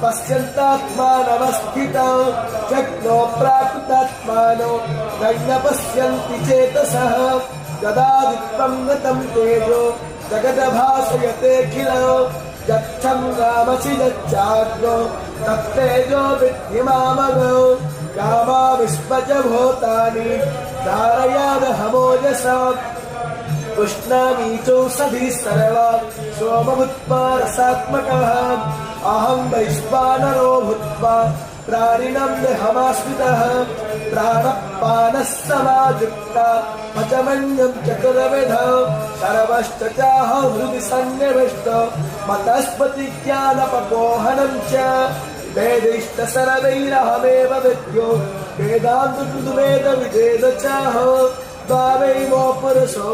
पश्यन्तात्मानवस्थितौ शक्नो प्राकृतात्मानो न पश्यन्ति चेतसः यदादित्यं गतं तेजो जगद्भासयतेऽखिलो यच्छं रामसि यच्चाग्नो तत्तेजो विद्धिमामगौ कामाविश्वच भूतानि धारयादहमोजसा उष्णामीचौषधिः सर्वा सोमभूत्वा रसात्मकः अहं वैश्वानरो भूत्वा प्राणिनं देहमाश्रितः प्राणपानः समायुक्ता पचमन्यं चतुर्विधौ सर्वश्च चाहं हृदि सन्निविष्टो मतस्पतिज्ञानपपोहनं च वेदैश्च सर्वैरहमेव विद्यो वेदान्तकृद्वेदविदेव चाहो द्वावैमो पुरुषो